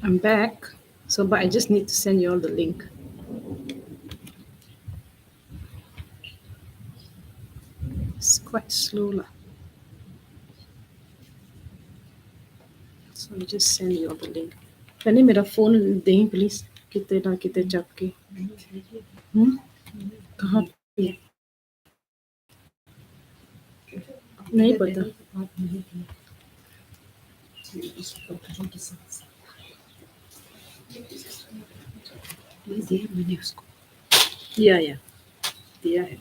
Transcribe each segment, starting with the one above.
I'm back. So, but I just need to send you all the link. It's quite slow lah. So I just send you all the link. Tadi मेरा phone दें please. kita cap के. कहाँ पे? नहीं पता. मैंने उसको. या दिया है.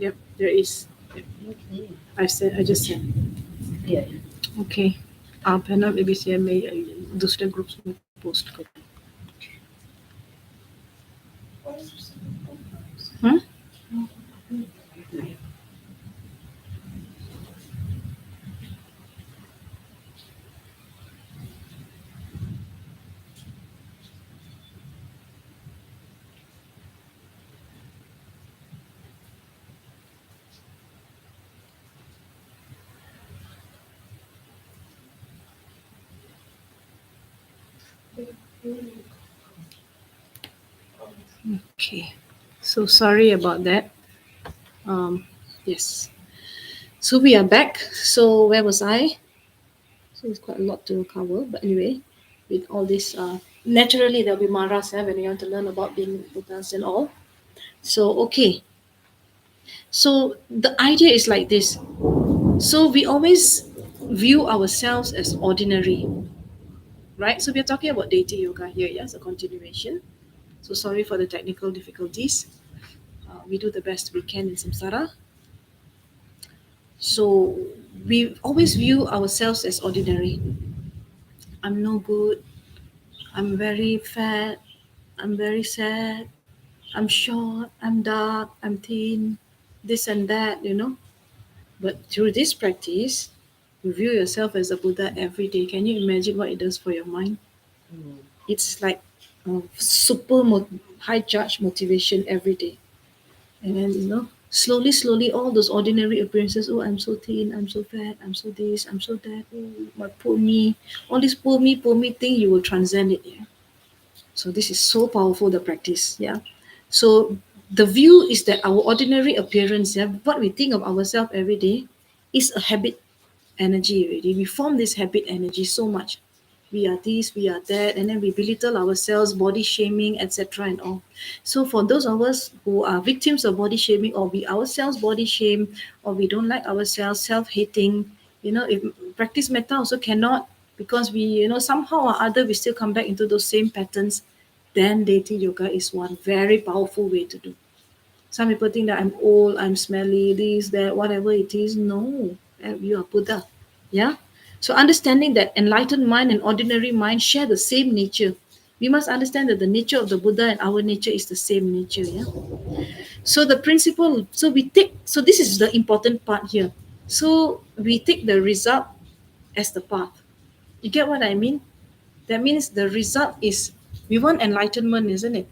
Yep, there is. Yep. I just said. Okay. आप है ना ABC में दूसरे ग्रुप्स में पोस्ट करो. हाँ? Okay. So sorry about that. Yes. So we are back. So where was I? So it's quite a lot to cover. But anyway, with all this, naturally there'll be maras when you want to learn about being Buddhas and all. So okay. So the idea is like this. So we always view ourselves as ordinary, right? So we're talking about Deity Yoga here, yes, a continuation. So sorry for the technical difficulties. We do the best we can in samsara. So we always view ourselves as ordinary. I'm no good. I'm very fat. I'm very sad. I'm short. I'm dark. I'm thin. This and that. But through this practice, you view yourself as a Buddha every day. Can you imagine what it does for your mind? It's like super high charge motivation every day. And then, slowly, all those ordinary appearances. Oh, I'm so thin, I'm so fat, I'm so this, I'm so that. Oh, my poor me. All this poor me thing, you will transcend it. Yeah. So this is so powerful, the practice. Yeah. So the view is that our ordinary appearance, yeah, what we think of ourselves every day, is a habit energy already. We form this habit energy so much. We are this, we are that, and then we belittle ourselves, body shaming, etc. and all. So for those of us who are victims of body shaming, or we ourselves body shame, or we don't like ourselves, self-hating, if practice metta also cannot, because we, somehow or other we still come back into those same patterns, then Deity Yoga is one very powerful way to do. Some people think that I'm old, I'm smelly, this, that, whatever it is. No, you are Buddha. Yeah. So understanding that enlightened mind and ordinary mind share the same nature. We must understand that the nature of the Buddha and our nature is the same nature. Yeah. So the principle, so we take, so this is the important part here. So we take the result as the path. You get what I mean? That means the result is we want enlightenment, isn't it?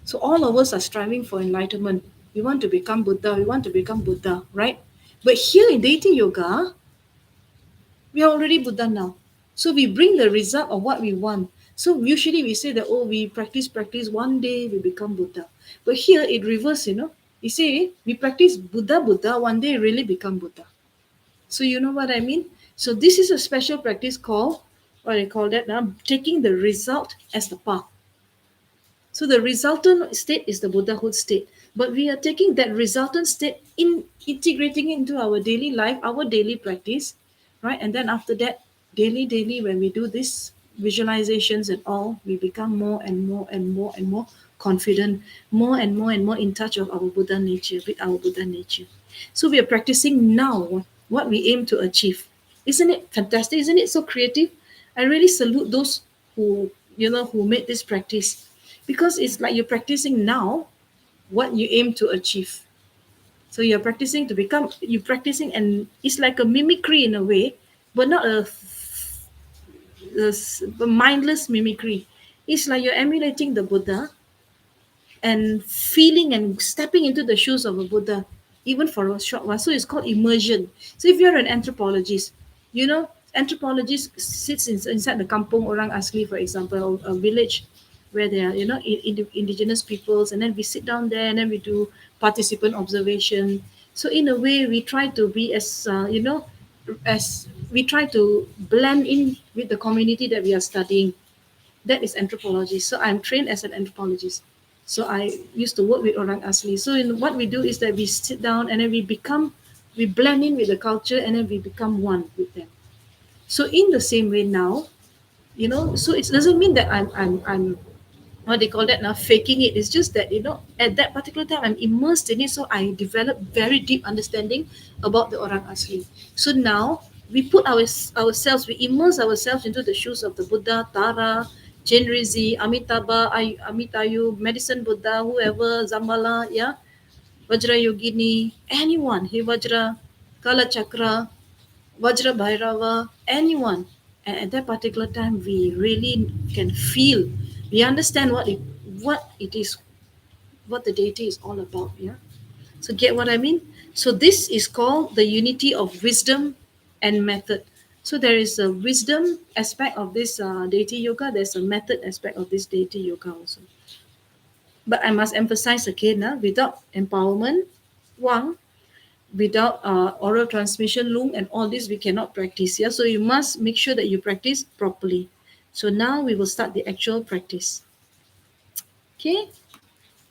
So all of us are striving for enlightenment. We want to become Buddha. We want to become Buddha, right? But here in Deity Yoga, we are already Buddha now. So we bring the result of what we want. So usually we say that, oh, we practice, one day we become Buddha. But here it reverse, You say we practice Buddha, one day really become Buddha. So you know what I mean? So this is a special practice called, what I call that now, taking the result as the path. So the resultant state is the Buddhahood state. But we are taking that resultant state in integrating it into our daily life, our daily practice, right? And then after that, daily, when we do this visualizations and all, we become more and more and more and more confident, more and more in touch of our Buddha nature, with our Buddha nature. So we are practicing now what we aim to achieve. Isn't it fantastic? Isn't it so creative? I really salute those who, who made this practice, because it's like you're practicing now what you aim to achieve. So you're practicing to become, you're practicing, and it's like a mimicry in a way, but not a mindless mimicry. It's like you're emulating the Buddha and feeling and stepping into the shoes of a Buddha, even for a short while. So it's called immersion. So if you're an anthropologist, anthropologist sits inside the kampong orang asli, for example, a village where there are, indigenous peoples, and then we sit down there and then we do participant observation. So in a way, we try to be as, as we try to blend in with the community that we are studying. That is anthropology. So I'm trained as an anthropologist. So I used to work with orang asli. So what we do is that we sit down and then we blend in with the culture, and then we become one with them. So in the same way now, so it doesn't mean that I'm what they call that now, faking it. It's just that, at that particular time I'm immersed in it, so I developed very deep understanding about the orang asli. So now we put ourselves, we immerse ourselves into the shoes of the Buddha, Tara, Chenrezig, Amitayu, Medicine Buddha, whoever, Zambala, yeah, Vajra Yogini, anyone, Hivajra, Kala Chakra, Vajra Bhairava, anyone. And at that particular time, we really can feel, we understand what it is, what the deity is all about. Yeah. So get what I mean? So this is called the unity of wisdom and method. So there is a wisdom aspect of this deity yoga. There's a method aspect of this deity yoga also. But I must emphasize again, without empowerment, Wang, without oral transmission, lung, and all this, we cannot practice. Yeah, so you must make sure that you practice properly. So now we will start the actual practice. Okay,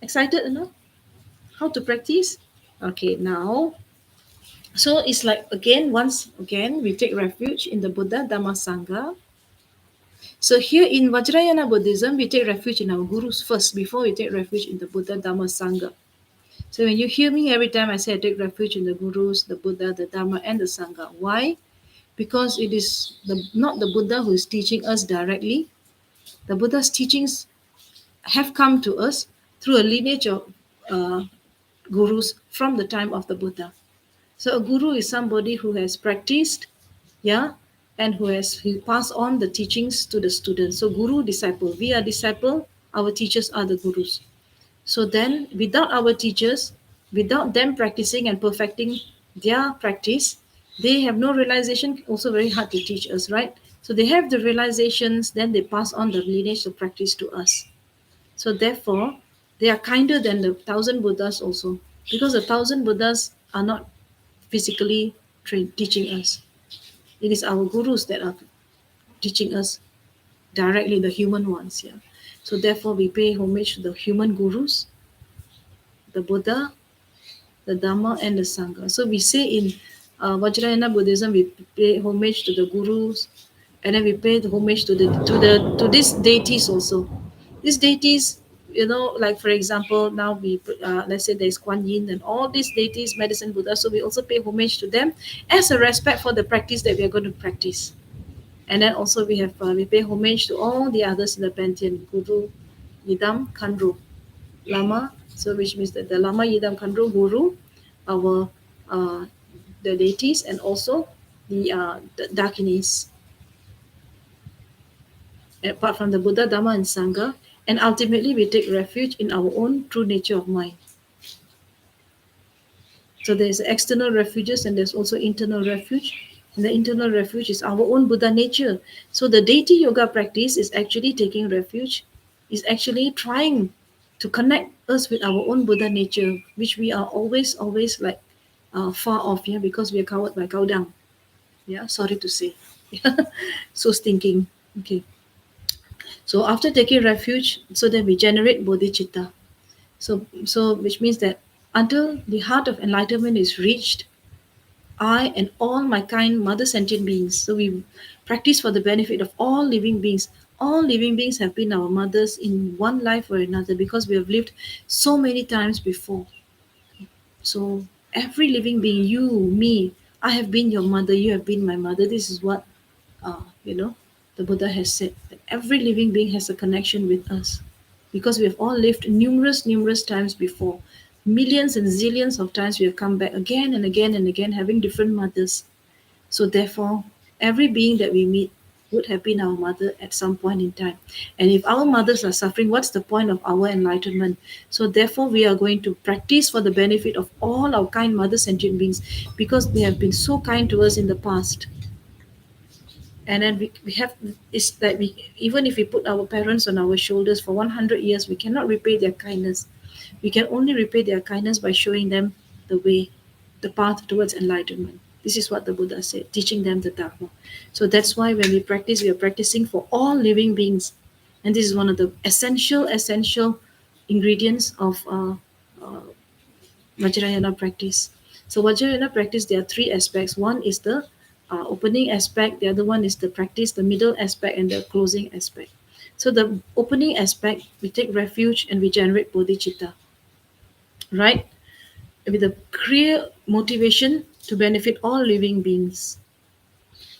excited enough? How to practice? Okay, now, so it's like, again, once again, we take refuge in the Buddha Dhamma Sangha. So here in Vajrayana Buddhism, we take refuge in our gurus first before we take refuge in the Buddha Dhamma Sangha. So when you hear me every time I say I take refuge in the gurus, the Buddha, the Dhamma, and the Sangha, why? Because it is not the Buddha who is teaching us directly. The Buddha's teachings have come to us through a lineage of uh, gurus from the time of the Buddha. So a guru is somebody who has practiced, yeah, and who passed on the teachings to the students. So guru, disciple. We are disciple. Our teachers are the gurus. So then, without our teachers, without them practicing and perfecting their practice, they have no realization. Also, very hard to teach us, right? So they have the realizations, then they pass on the lineage of practice to us. So therefore, they are kinder than the thousand Buddhas also, because the thousand Buddhas are not physically teaching us. It is our gurus that are teaching us directly, the human ones. Yeah. So therefore, we pay homage to the human gurus, the Buddha, the Dhamma, and the Sangha. So we say in Vajrayana Buddhism, we pay homage to the gurus, and then we pay the homage to these deities also. These deities, like for example, now we let's say there's Kuan Yin and all these deities, medicine Buddha. So we also pay homage to them as a respect for the practice that we are going to practice. And then also we pay homage to all the others in the pantheon: Guru, Yidam, Khandro, Lama. So which means that the Lama, Yidam, Khandro, Guru, our uh, the deities, and also the Dakinis, apart from the Buddha, Dhamma, and Sangha. And ultimately, we take refuge in our own true nature of mind. So there's external refuges and there's also internal refuge. And the internal refuge is our own Buddha nature. So the Deity Yoga practice is actually taking refuge, is actually trying to connect us with our own Buddha nature, which we are always like far off, yeah, because we are covered by cow dung. Yeah, sorry to say. So stinking. Okay. So after taking refuge, so then we generate bodhicitta. So which means that until the heart of enlightenment is reached, I and all my kind mother sentient beings. So we practice for the benefit of all living beings. All living beings have been our mothers in one life or another because we have lived so many times before. So every living being, you, me, I have been your mother, you have been my mother. This is what the Buddha has said, that every living being has a connection with us because we have all lived numerous times before. Millions and zillions of times we have come back again and again and again, having different mothers. So therefore, every being that we meet would have been our mother at some point in time. And if our mothers are suffering, what's the point of our enlightenment? So therefore, we are going to practice for the benefit of all our kind mother sentient beings because they have been so kind to us in the past. And then we have, it's like we, even if we put our parents on our shoulders for 100 years, we cannot repay their kindness. We can only repay their kindness by showing them the way, the path towards enlightenment. This is what the Buddha said, teaching them the Dharma. So that's why when we practice, we are practicing for all living beings. And this is one of the essential ingredients of uh, Vajrayana practice. So Vajrayana practice, there are three aspects. One is the opening aspect, the other one is the practice, the middle aspect, and the closing aspect. So the opening aspect, we take refuge and we generate bodhicitta, right? With a clear motivation to benefit all living beings.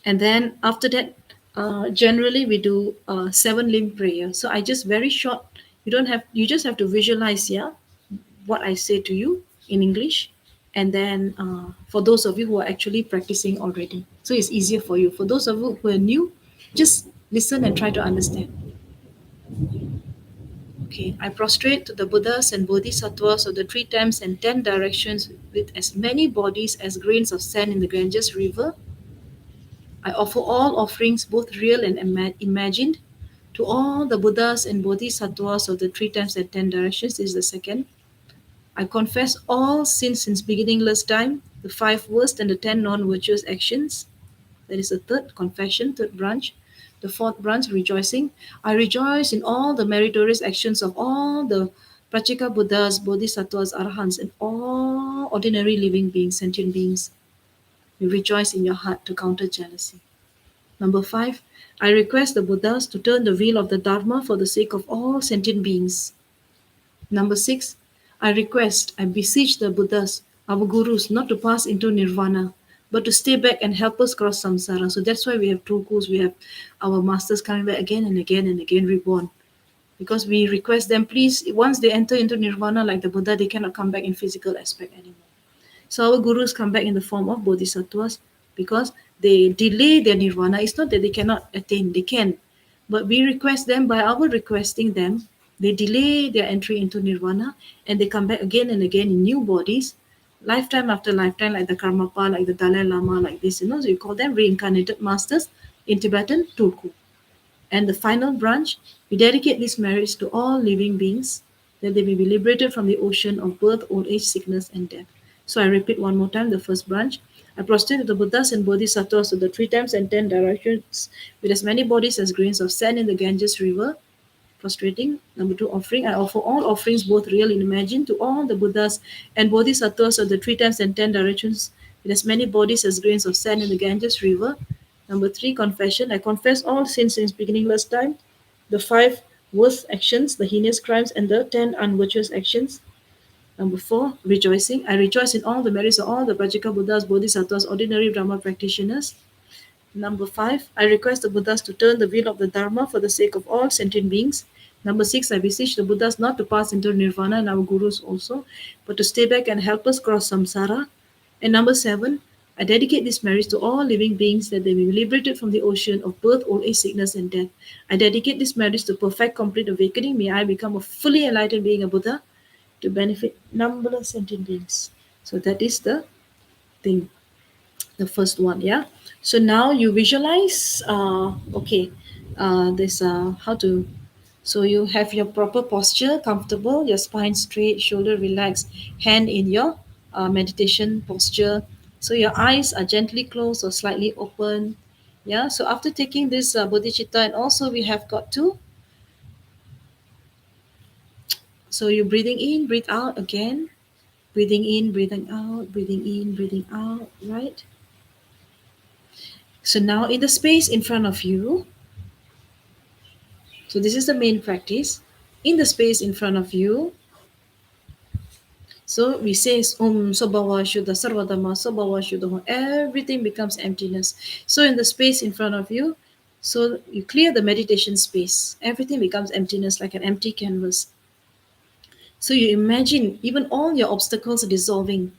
And then after that, generally we do seven limb prayer. So I just very short. You just have to visualize, yeah, what I say to you in English, and then for those of you who are actually practicing already, so it's easier for you. For those of you who are new, just listen and try to understand. Okay, I prostrate to the Buddhas and Bodhisattvas of the three times and 10 directions with as many bodies as grains of sand in the Ganges River. I offer all offerings, both real and imagined, to all the Buddhas and Bodhisattvas of the three times and 10 directions. This is the second. I confess all sins since beginningless time, the five worst and the 10 non-virtuous actions. That is the third confession, third branch. The fourth branch, rejoicing. I rejoice in all the meritorious actions of all the Prachika Buddhas, Bodhisattvas, Arahants, and all ordinary living beings, sentient beings. You rejoice in your heart to counter jealousy. Number five, I request the Buddhas to turn the wheel of the Dharma for the sake of all sentient beings. Number six, I beseech the Buddhas, our gurus, not to pass into nirvana, but to stay back and help us cross samsara. So that's why we have tulkus, we have our masters coming back again and again and again reborn. Because we request them, please, once they enter into nirvana like the Buddha, they cannot come back in physical aspect anymore. So our gurus come back in the form of bodhisattvas because they delay their nirvana. It's not that they cannot attain, they can. But we request them, by our requesting them, they delay their entry into nirvana and they come back again and again in new bodies, lifetime after lifetime, like the Karmapa, like the Dalai Lama, like this. So you call them reincarnated masters in Tibetan, Tulku. And the final branch, we dedicate these merits to all living beings, that they may be liberated from the ocean of birth, old age, sickness, and death. So I repeat one more time the first branch. I prostrate to the Buddhas and Bodhisattvas of the three times and 10 directions with as many bodies as grains of sand in the Ganges River. Prostrating. Number two, offering. I offer all offerings, both real and imagined, to all the Buddhas and Bodhisattvas of the three times and 10 directions with as many bodies as grains of sand in the Ganges River. Number three, confession. I confess all sins since beginningless time, the five worst actions, the heinous crimes, and the 10 unvirtuous actions. Number four, rejoicing. I rejoice in all the merits of all the Prajika Buddhas, Bodhisattvas, ordinary Brahma practitioners. Number 5, I request the Buddhas to turn the wheel of the Dharma for the sake of all sentient beings. Number 6, I beseech the Buddhas not to pass into nirvana and our gurus also, but to stay back and help us cross samsara. And number 7, I dedicate this marriage to all living beings that they may be liberated from the ocean of birth, old age, sickness, and death. I dedicate this marriage to perfect, complete awakening. May I become a fully enlightened being, a Buddha, to benefit numberless sentient beings. So that is the thing, the first one. Yeah. So now you visualize. Okay. This how to. So you have your proper posture, comfortable, your spine straight, shoulder relaxed, hand in your meditation posture. So your eyes are gently closed or slightly open. Yeah. So after taking this bodhicitta, and also we have got to. So you're breathing in, breathe out again. Breathing in, breathing out, breathing in, breathing out. Right. So now in the space in front of you, so this is the main practice. In the space in front of you, so we say Om Sobhava Shuddha Sarvadhamma Sobhava Shuddha. Everything becomes emptiness. So in the space in front of you, so you clear the meditation space. Everything becomes emptiness like an empty canvas. So you imagine even all your obstacles are dissolving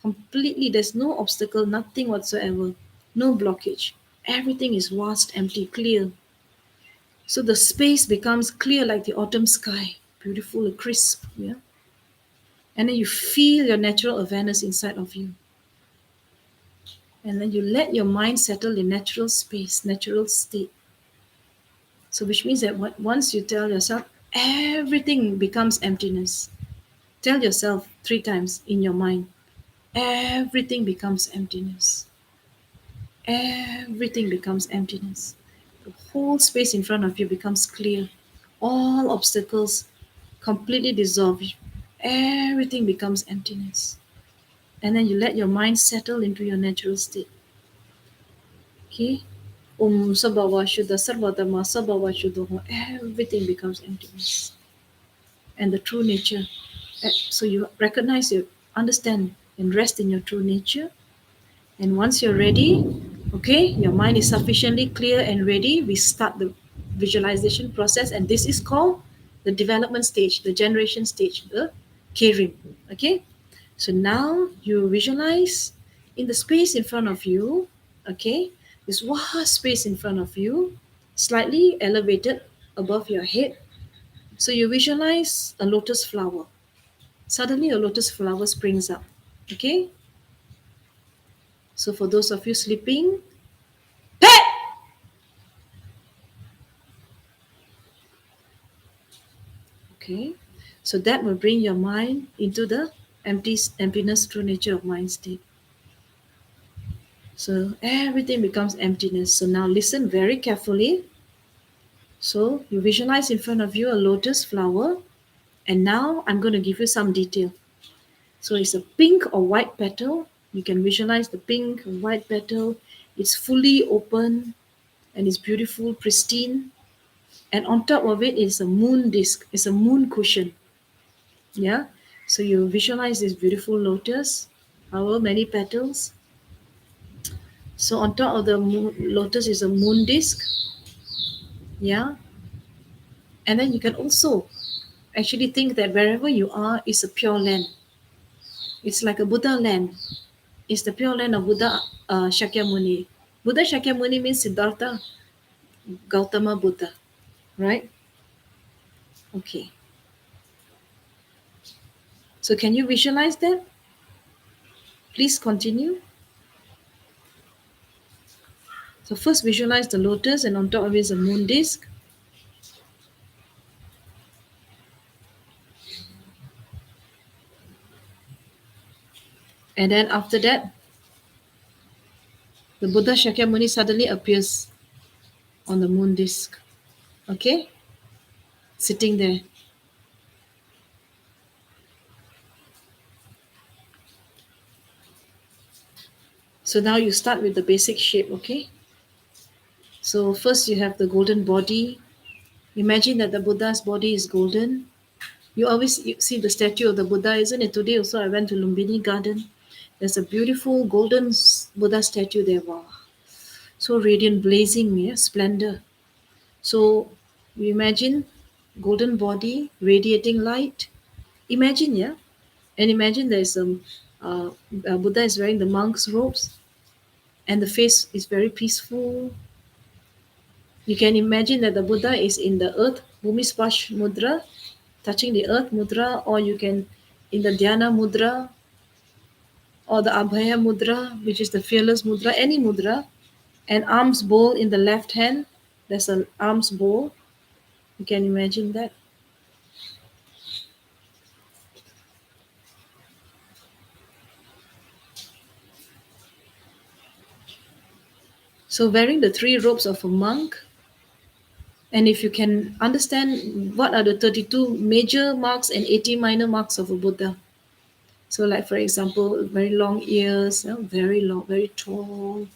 completely. There's no obstacle, nothing whatsoever, no blockage. Everything is vast, empty, clear. So the space becomes clear like the autumn sky, beautiful, crisp, yeah. And then you feel your natural awareness inside of you. And then you let your mind settle in natural space, natural state. So which means that once you tell yourself, everything becomes emptiness. Tell yourself 3 times in your mind, everything becomes emptiness. Everything becomes emptiness. The whole space in front of you becomes clear. All obstacles completely dissolve. Everything becomes emptiness. And then you let your mind settle into your natural state. Okay? Om Sabhava Shuddha Sarvadhamma Sabhava Shuddha. Everything becomes emptiness. And the true nature. So you recognize, you understand, and rest in your true nature. And once you're ready, okay, your mind is sufficiently clear and ready, we start the visualization process. And this is called the development stage, the generation stage, the caring. Okay, so now you visualize in the space in front of you, okay, this vast space in front of you, slightly elevated above your head. So you visualize a lotus flower. Suddenly, a lotus flower springs up. Okay, so for those of you sleeping, okay, so that will bring your mind into the emptiness true nature of mind state. So everything becomes emptiness. So now listen very carefully. So you visualize in front of you a lotus flower, and now I'm going to give you some detail. So it's a pink or white petal. You can visualize the pink or white petal. It's fully open and it's beautiful, pristine. And on top of it is a moon disk. It's a moon cushion. Yeah. So you visualize this beautiful lotus, however many petals. So on top of the lotus is a moon disk. Yeah. And then you can also actually think that wherever you are is a pure land. It's like a Buddha land. It's the pure land of Buddha Shakyamuni. Buddha Shakyamuni means Siddhartha Gautama Buddha, right? Okay. So can you visualize that? Please continue. So first visualize the lotus, and on top of it is a moon disk. And then after that, the Buddha Shakyamuni suddenly appears on the moon disk. Okay? Sitting there. So now you start with the basic shape, okay? So first you have the golden body. Imagine that the Buddha's body is golden. You see the statue of the Buddha, isn't it? Today also I went to Lumbini Garden. There's a beautiful golden Buddha statue there. Wow. so radiant, blazing, yeah, splendor. So we imagine golden body, radiating light. Imagine, yeah, and imagine there's uh, Buddha is wearing the monk's robes, and the face is very peaceful. You can imagine that the Buddha is in the earth, Bhumi Spash Mudra, touching the earth mudra, or you can in the Dhyana Mudra, or the Abhaya Mudra, which is the fearless mudra, any mudra, and arms bowl in the left hand. There's an arms bowl. You can imagine that. So wearing the three robes of a monk, and if you can understand what are the 32 major marks and 80 minor marks of a Buddha. So like for example, very long ears, very long, very tall,